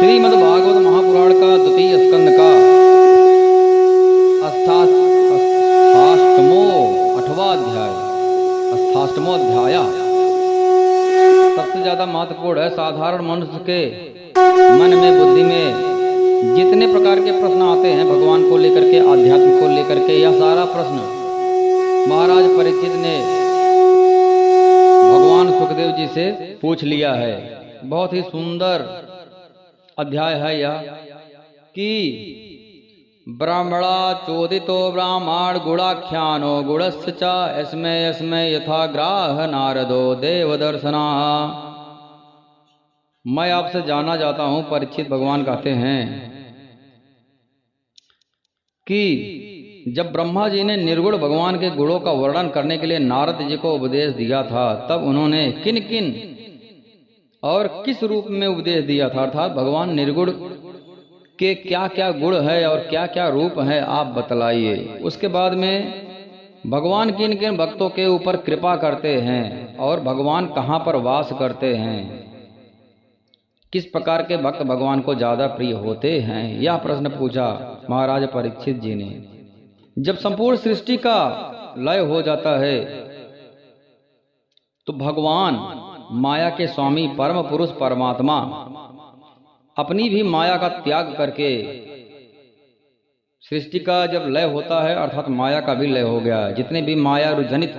श्रीमद् भागवत महापुराण का द्वितीय स्कंद का अष्टाष्टमो अठवा अध्याय अष्टाष्टमो अध्याय सबसे ज्यादा महत्वपूर्ण है। साधारण मनुष्य के मन में बुद्धि में जितने प्रकार के प्रश्न आते हैं भगवान को लेकर के, आध्यात्म को लेकर के, यह सारा प्रश्न महाराज परीक्षित ने भगवान सुखदेव जी से पूछ लिया है। बहुत ही सुंदर अध्याय है यह कि ब्राह्मणा चोदितो ब्राह्मण गुणाख्यानो गुणस्य च यस्मै यस्मै यथा ग्राह नारदो देव दर्शना। मैं आपसे जानना चाहता हूं, परीक्षित भगवान कहते हैं कि जब ब्रह्मा जी ने निर्गुण भगवान के गुणों का वर्णन करने के लिए नारद जी को उपदेश दिया था, तब उन्होंने किन किन और किस रूप में उपदेश दिया था, अर्थात भगवान निर्गुण के क्या क्या गुण है और क्या क्या रूप है, आप बतलाइए। उसके बाद में भगवान किन किन भक्तों के ऊपर कृपा करते हैं और भगवान कहाँ पर वास करते हैं, किस प्रकार के भक्त भगवान को ज्यादा प्रिय होते हैं, यह प्रश्न पूछा महाराज परीक्षित जी ने। जब संपूर्ण सृष्टि का लय हो जाता है तो भगवान माया के स्वामी परम पुरुष परमात्मा अपनी भी माया का त्याग करके, सृष्टि का जब लय होता है अर्थात माया का भी लय हो गया, जितने भी माया जनित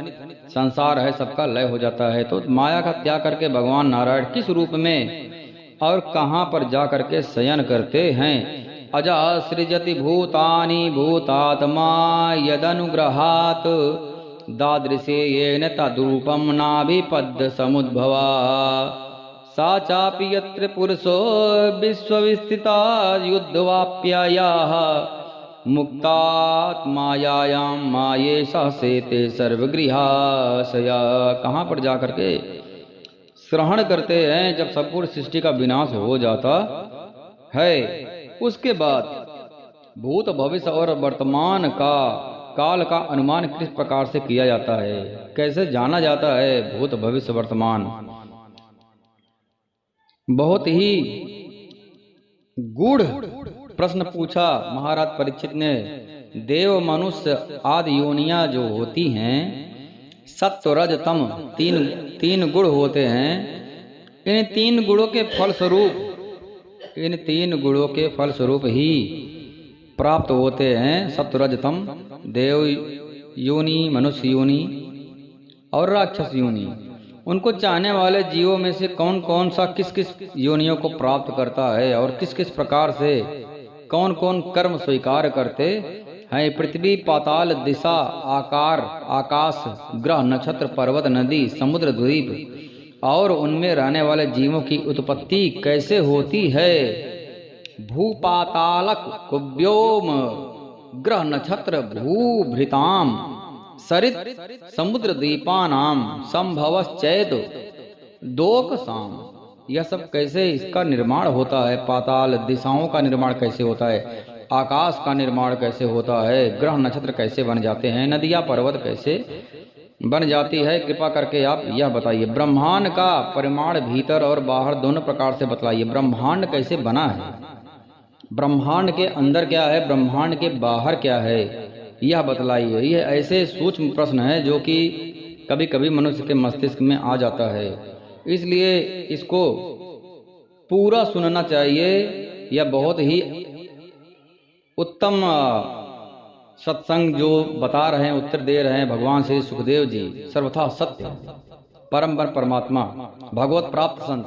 संसार है सबका लय हो जाता है, तो माया का त्याग करके भगवान नारायण किस रूप में और कहां पर जा करके शयन करते हैं। अजा सृजति भूतानि भूतात्मा यदनुग्रहात् दादृशे येन तद्रूपं नाभिपद्य समुद्भवा सा चापि यत्र पुरुषो विश्वविस्थिता युद्धवाप्यायाः मुक्तात्मायां माये सहसेते सर्वगृहाशया। कहाँ पर जा करके श्रवण करते हैं जब संपूर्ण सृष्टि का विनाश हो जाता है। उसके बाद भूत भविष्य और वर्तमान का काल का अनुमान किस प्रकार से किया जाता है, कैसे जाना जाता है भूत भविष्य वर्तमान। बहुत ही गूढ़ प्रश्न पूछा महाराज परीक्षित ने। देव मनुष्य आदि योनियां जो होती हैं, सत्व रज तम तीन गुण होते हैं। इन तीन गुणों के फलस्वरूप ही प्राप्त होते हैं सत्वरजतम देव योनि, मनुष्य योनि और राक्षस योनि। उनको चाहने वाले जीवों में से कौन कौन सा किस किस योनियों को प्राप्त करता है और किस किस प्रकार से कौन कौन कर्म स्वीकार करते हैं। पृथ्वी, पाताल, दिशा, आकार, आकाश, ग्रह, नक्षत्र, पर्वत, नदी, समुद्र, द्वीप और उनमें रहने वाले जीवों की उत्पत्ति कैसे होती है। भूपातालक कुव्योम ग्रह नक्षत्र भूभृताम सरित समुद्र द्वीपानाम संभवश्चैत दोक साम। यह सब कैसे इसका निर्माण होता है। पाताल दिशाओं का निर्माण कैसे होता है, आकाश का निर्माण कैसे होता है, ग्रह नक्षत्र कैसे बन जाते हैं, नदियां पर्वत कैसे बन जाती है, कृपा करके आप यह बताइए। ब्रह्मांड का परिमाण भीतर और बाहर दोनों प्रकार से बतलाइए। ब्रह्मांड कैसे बना है, ब्रह्मांड के अंदर क्या है, ब्रह्मांड के बाहर क्या है, यह बतलाइए। यह ऐसे सूक्ष्म प्रश्न है जो कि कभी कभी मनुष्य के मस्तिष्क में आ जाता है, इसलिए इसको पूरा सुनना चाहिए। यह बहुत ही उत्तम सत्संग जो बता रहे हैं, उत्तर दे रहे हैं भगवान श्री सुखदेव जी, सर्वथा सत्य परम परमात्मा भगवत प्राप्त संत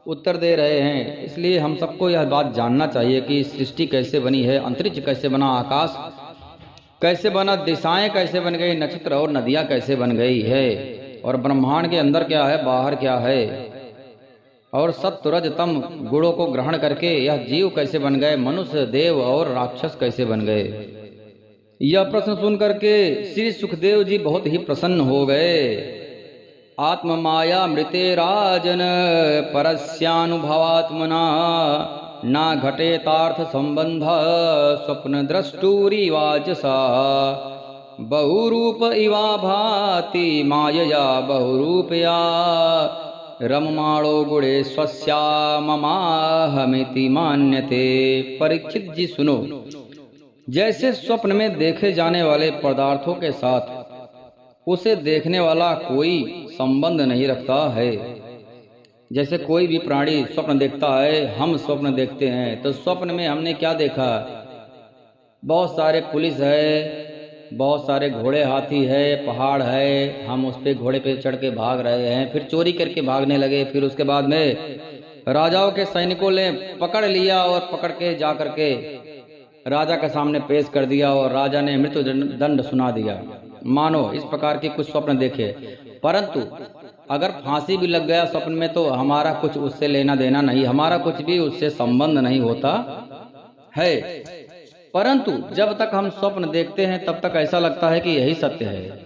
उत्तर दे रहे हैं। इसलिए हम सबको यह बात जानना चाहिए कि सृष्टि कैसे बनी है, अंतरिक्ष कैसे बना, आकाश कैसे बना, दिशाएं कैसे बन गई, नक्षत्र और नदियां कैसे बन गई है, और ब्रह्मांड के अंदर क्या है, बाहर क्या है, और सत्व रज तम गुणों को ग्रहण करके यह जीव कैसे बन गए, मनुष्य, देव और राक्षस कैसे बन गए। यह प्रश्न सुन करके श्री सुखदेव जी बहुत ही प्रसन्न हो गए। आत्म माया मृते राजन परस्यानुभवात्मना न घटेतार्थ संबंध स्वप्न द्रष्टुरिवाचसा बहुरूप इवा भाति मायया बहुरूपया रममाणो गुणे स्वस्या ममाहमिति मान्यते। परीक्षित जी सुनो, जैसे स्वप्न में देखे जाने वाले पदार्थों के साथ उसे देखने वाला कोई संबंध नहीं रखता है। जैसे कोई भी प्राणी स्वप्न देखता है, हम स्वप्न देखते हैं, तो स्वप्न में हमने क्या देखा? बहुत सारे पुलिस है, बहुत सारे घोड़े हाथी है, पहाड़ है, हम उस पे घोड़े पे चढ़ के भाग रहे हैं, फिर चोरी करके भागने लगे, फिर उसके बाद में राजाओं के सैनिकों ने पकड़ लिया और पकड़ के जा करके राजा के सामने पेश कर दिया और राजा ने मृत्यु दंड सुना दिया। मानो इस प्रकार के कुछ स्वप्न देखे, परंतु अगर फांसी भी लग गया स्वप्न में तो हमारा कुछ उससे लेना देना नहीं, हमारा कुछ भी उससे संबंध नहीं होता है। परंतु जब तक हम स्वप्न देखते हैं तब तक ऐसा लगता है कि यही सत्य है।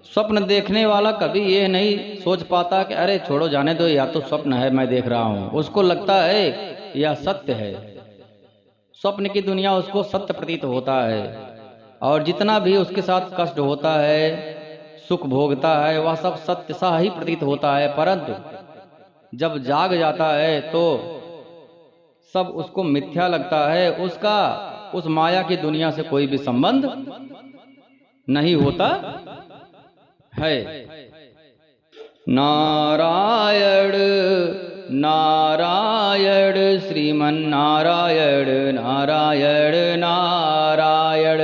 स्वप्न देखने वाला कभी ये नहीं सोच पाता कि अरे छोड़ो जाने दो, या तो स्वप्न है मैं देख रहा हूँ, उसको लगता है यह सत्य है। स्वप्न की दुनिया उसको सत्य प्रतीत होता है और जितना भी उसके साथ कष्ट होता है, सुख भोगता है, वह सब सत्य सा ही प्रतीत होता है। परंतु जब जाग जाता है तो सब उसको मिथ्या लगता है, उसका उस माया की दुनिया से कोई भी संबंध नहीं होता है। नारायण नारायण श्रीमन्नारायण नारायण नारायण,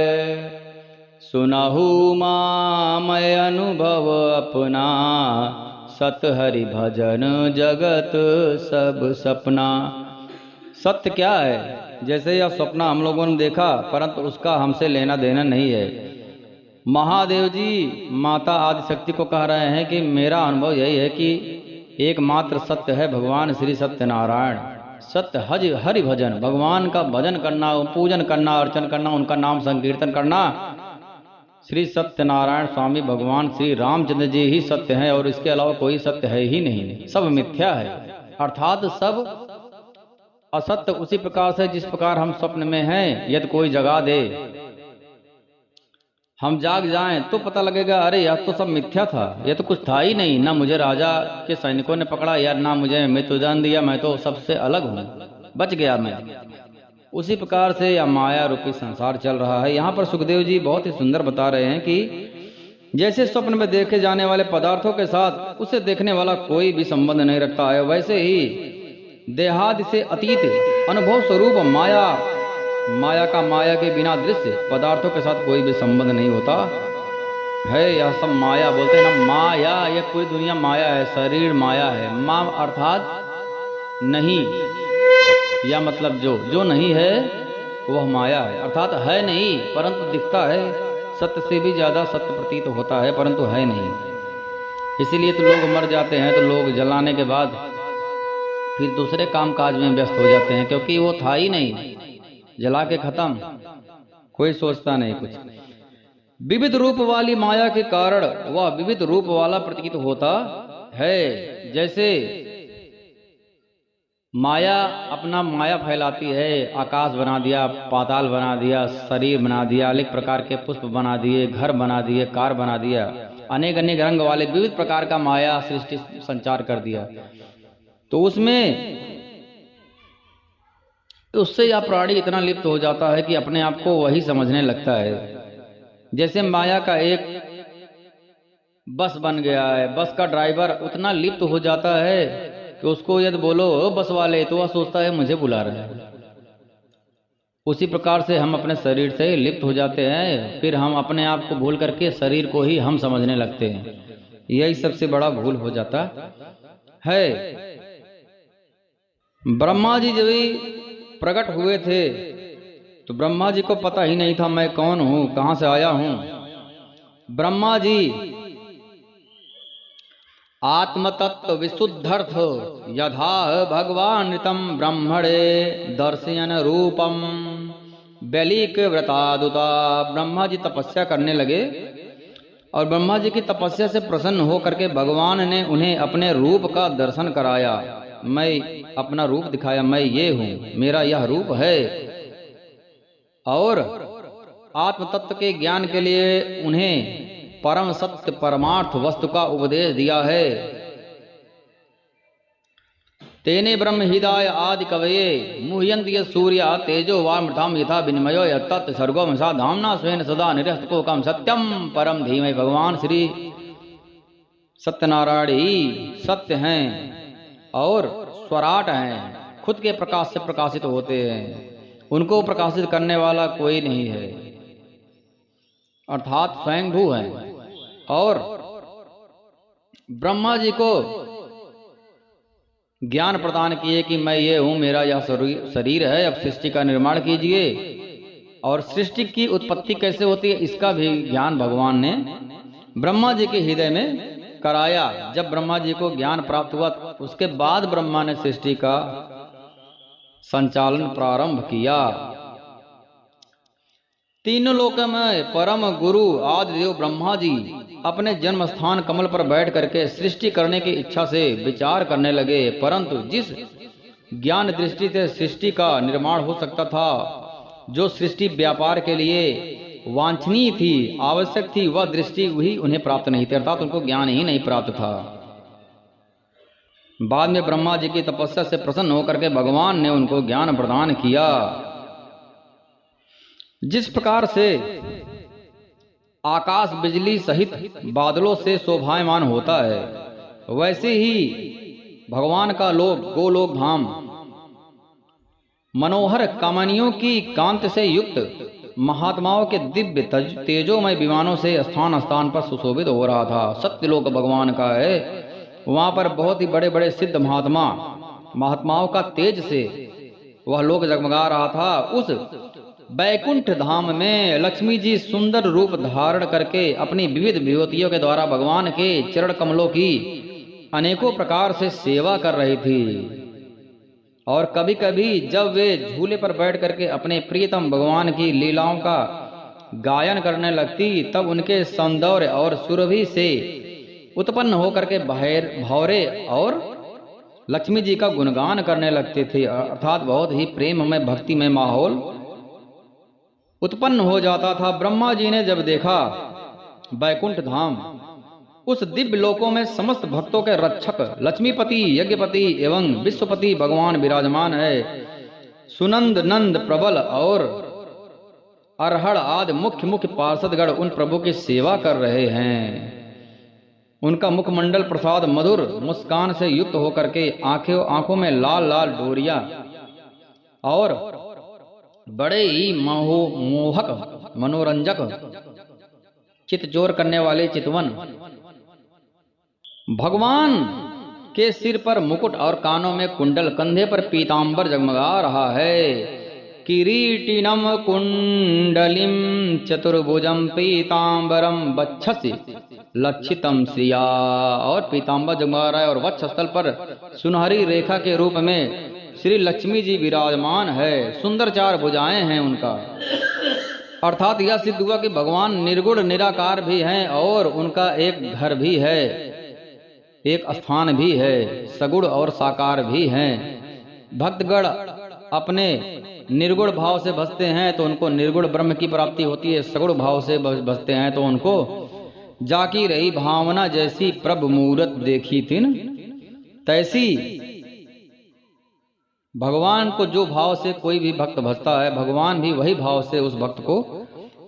सुनहु मैं अनुभव अपना, सत हरि भजन जगत सब सपना। सत्य क्या है? जैसे यह स्वप्न हम लोगों ने देखा, परंतु उसका हमसे लेना देना नहीं है। महादेव जी माता आदिशक्ति को कह रहे हैं कि मेरा अनुभव यही है कि एकमात्र सत्य है भगवान श्री सत्यनारायण। सत्य हरि भजन, भगवान का भजन करना, पूजन करना, अर्चन करना, उनका नाम संकीर्तन करना। श्री सत्यनारायण स्वामी भगवान श्री रामचंद्र जी ही सत्य हैं और इसके अलावा कोई सत्य है ही नहीं, सब मिथ्या है। अर्थात सब असत्य उसी प्रकार से जिस प्रकार हम स्वप्न में हैं, यदि कोई जगा दे, हम जाग जाएं तो पता लगेगा अरे यह तो सब मिथ्या था, यह तो कुछ था ही नहीं, ना मुझे राजा के सैनिकों ने पकड़ा यार, ना मुझे मृत्युदंड दिया, मैं तो सबसे अलग हूँ, बच गया मैं। उसी प्रकार से यह माया रूपी संसार चल रहा है। यहाँ पर सुखदेव जी बहुत ही सुंदर बता रहे हैं कि जैसे स्वप्न में देखे जाने वाले पदार्थों के साथ उसे देखने वाला कोई भी संबंध नहीं रखता है, वैसे ही देहादि से अतीत अनुभव स्वरूप माया का माया के बिना दृश्य पदार्थों के साथ कोई भी संबंध नहीं होता है। यह सब माया बोलते हैं ना, माया, यह पूरी दुनिया माया है, शरीर माया है। माँ अर्थात नहीं, या मतलब जो नहीं है वह माया है, अर्थात है नहीं परंतु दिखता है, सत्य से भी ज्यादा सत्य प्रतीत होता है परंतु है नहीं। इसीलिए तो लोग मर जाते हैं तो लोग जलाने के बाद फिर दूसरे काम काज में व्यस्त हो जाते हैं, क्योंकि वो था ही नहीं, जला के खत्म, कोई सोचता नहीं कुछ। विविध रूप वाली माया के कारण वह विविध रूप वाला प्रतीत होता है। जैसे माया अपना माया फैलाती है, आकाश बना दिया, पाताल बना दिया, शरीर बना दिया, अनेक प्रकार के पुष्प बना दिए, घर बना दिए, कार बना दिया, अनेक अनेक रंग वाले विविध प्रकार का माया सृष्टि संचार कर दिया। तो उससे यह प्राणी इतना लिप्त हो जाता है कि अपने आप को वही समझने लगता है। जैसे माया का एक बस बन गया है, बस का ड्राइवर उतना लिप्त हो जाता है कि उसको यदि बोलो बस वाले तो वह सोचता है मुझे बुला रहे हैं। उसी प्रकार से हम अपने शरीर से लिप्त हो जाते हैं, फिर हम अपने आप को भूल करके शरीर को ही हम समझने लगते हैं। यही सबसे बड़ा भूल हो जाता है। ब्रह्मा जी जब प्रकट हुए थे तो ब्रह्मा जी को पता ही नहीं था मैं कौन हूं, कहां से आया हूं। ब्रह्मा जी आत्मतत्व विशुद्धर्थ यथा भगवान ऋतम ब्रह्मणे दर्शयन रूपम बैलिक व्रतादुता। ब्रह्मा जी तपस्या करने लगे और ब्रह्मा जी की तपस्या से प्रसन्न होकर के भगवान ने उन्हें अपने रूप का दर्शन कराया। मैं अपना रूप दिखाया, मैं ये हूं, मेरा यह रूप है। और आत्म तत्व के ज्ञान के लिए उन्हें परम सत्य परमार्थ वस्तु का उपदेश दिया है। तेने ब्रह्म हृदय आदि कवये मुह्यन्त सूर्य तेजो वामृथाम यथा विनिमयो यत्तत् सर्गो मसा धामना स्वेन सदा निरस्तकोकम सत्यम परम धीमहि। भगवान श्री सत्यनारायण ही सत्य हैं और स्वराट हैं, खुद के प्रकाश से प्रकाशित होते हैं, उनको प्रकाशित करने वाला कोई नहीं है, अर्थात स्वयंभू है। और ब्रह्मा जी को ज्ञान प्रदान किए कि मैं ये हूं, मेरा यह शरीर है, अब सृष्टि का निर्माण कीजिए। और सृष्टि की उत्पत्ति कैसे होती है इसका भी ज्ञान भगवान ने ब्रह्मा जी के हृदय में कराया। जब ब्रह्मा जी को ज्ञान प्राप्त हुआ उसके बाद ब्रह्मा ने सृष्टि का संचालन प्रारंभ किया। तीनों लोक में परम गुरु आदि देव ब्रह्मा जी अपने जन्म स्थान कमल पर बैठ करके सृष्टि करने की इच्छा से विचार करने लगे, परंतु जिस ज्ञान दृष्टि से सृष्टि का निर्माण हो सकता था, जो सृष्टि व्यापार के लिए वांछनीय थी, आवश्यक थी, वह दृष्टि वही उन्हें प्राप्त नहीं थी, अर्थात उनको ज्ञान ही नहीं प्राप्त था। बाद में ब्रह्मा जी की तपस्या से प्रसन्न होकर के भगवान ने उनको ज्ञान प्रदान किया। जिस प्रकार से आकाश बिजली सहित बादलों से शोभायमान होता है, वैसे ही भगवान का लोक गोलोक धाम मनोहर कामनियों की कांति से युक्त महात्माओं के दिव्य तेजोमय विमानों से स्थान स्थान पर सुशोभित हो रहा था। सत्यलोक भगवान का है, वहां पर बहुत ही बड़े बड़े सिद्ध महात्माओं का तेज से वह लोक जगमगा रहा था। उस बैकुंठ धाम में लक्ष्मी जी सुंदर रूप धारण करके अपनी विविध विभूतियों के द्वारा भगवान के चरण कमलों की अनेकों प्रकार से सेवा कर रही थी। और कभी कभी जब वे झूले पर बैठ करके अपने प्रियतम भगवान की लीलाओं का गायन करने लगती, तब उनके सौंदर्य और सुरभि से उत्पन्न होकर के भौरे और लक्ष्मी जी का गुणगान करने लगते थे, अर्थात बहुत ही प्रेम में भक्ति में माहौल उत्पन्न हो जाता था। ब्रह्मा जी ने जब देखा बैकुंठ धाम, उस दिव्य लोकों में समस्त भक्तों के रक्षक लक्ष्मीपति, यज्ञपति एवं विश्वपति भगवान विराजमान है। सुनंद, नंद, प्रबल और अरहड़ आदि मुख्य मुख्य पार्षदगण उन प्रभु की सेवा कर रहे हैं। उनका मुखमंडल प्रसाद मधुर मुस्कान से युक्त होकर के आंखों में लाल लाल डोरियां और बड़े ही मोहक मनोरंजक चितचोर करने वाले चितवन, भगवान के सिर पर मुकुट और कानों में कुंडल, कंधे पर पीतांबर जगमगा रहा है। किरीटिनम कुंडलिम चतुर्भुजम पीतांबरम वक्षसि लक्षितम श्रिया, और पीतांबर जगमगा रहा है और वक्षस्थल पर सुनहरी रेखा के रूप में श्री लक्ष्मी जी विराजमान है। सुंदर चार भुजाएं हैं उनका, अर्थात यह सिद्ध हुआ कि भगवान निर्गुण निराकार भी हैं और उनका एक घर भी है, एक स्थान भी है, सगुण और साकार भी हैं। भक्तगण अपने निर्गुण भाव से भजते हैं तो उनको निर्गुण ब्रह्म की प्राप्ति होती है, सगुण भाव से भजते हैं तो उनको जाकी रही भावना जैसी प्रभु मूरत देखी तिन तैसी। भगवान को जो भाव से कोई भी भक्त भजता है, भगवान भी वही भाव से उस भक्त को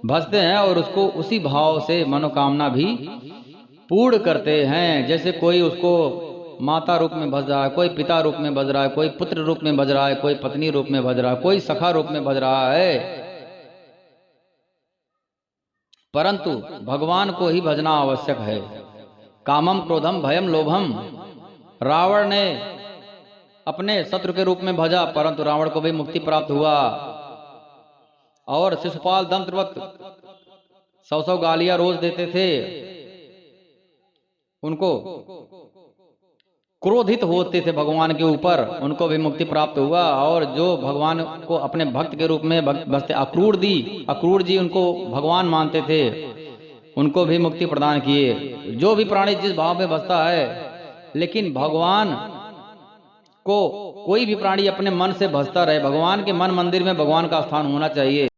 भजते हैं और उसको उसी भाव से मनोकामना भी पूर्ण करते हैं। जैसे कोई उसको माता रूप में भज रहा है, कोई पिता रूप में भज रहा है, कोई पुत्र रूप में भज रहा है, कोई पत्नी रूप में भज रहा है, कोई सखा रूप में भज रहा है, परंतु भगवान को ही भजना आवश्यक है। कामम क्रोधम भयम लोभम, रावण ने अपने शत्रु के रूप में भजा, परंतु रावण को भी मुक्ति प्राप्त हुआ। और शिशुपाल दंतवत 100 गालियां रोज देते थे, उनको क्रोधित होते थे भगवान के ऊपर, उनको भी मुक्ति प्राप्त हुआ। और जो भगवान को अपने भक्त के रूप में बसते अक्रूर जी उनको भगवान मानते थे, उनको भी मुक्ति प्रदान किए। जो भी प्राणी जिस भाव में बसता है, लेकिन भगवान को कोई भी प्राणी अपने मन से भजता रहे। भगवान के मन मंदिर में भगवान का स्थान होना चाहिए।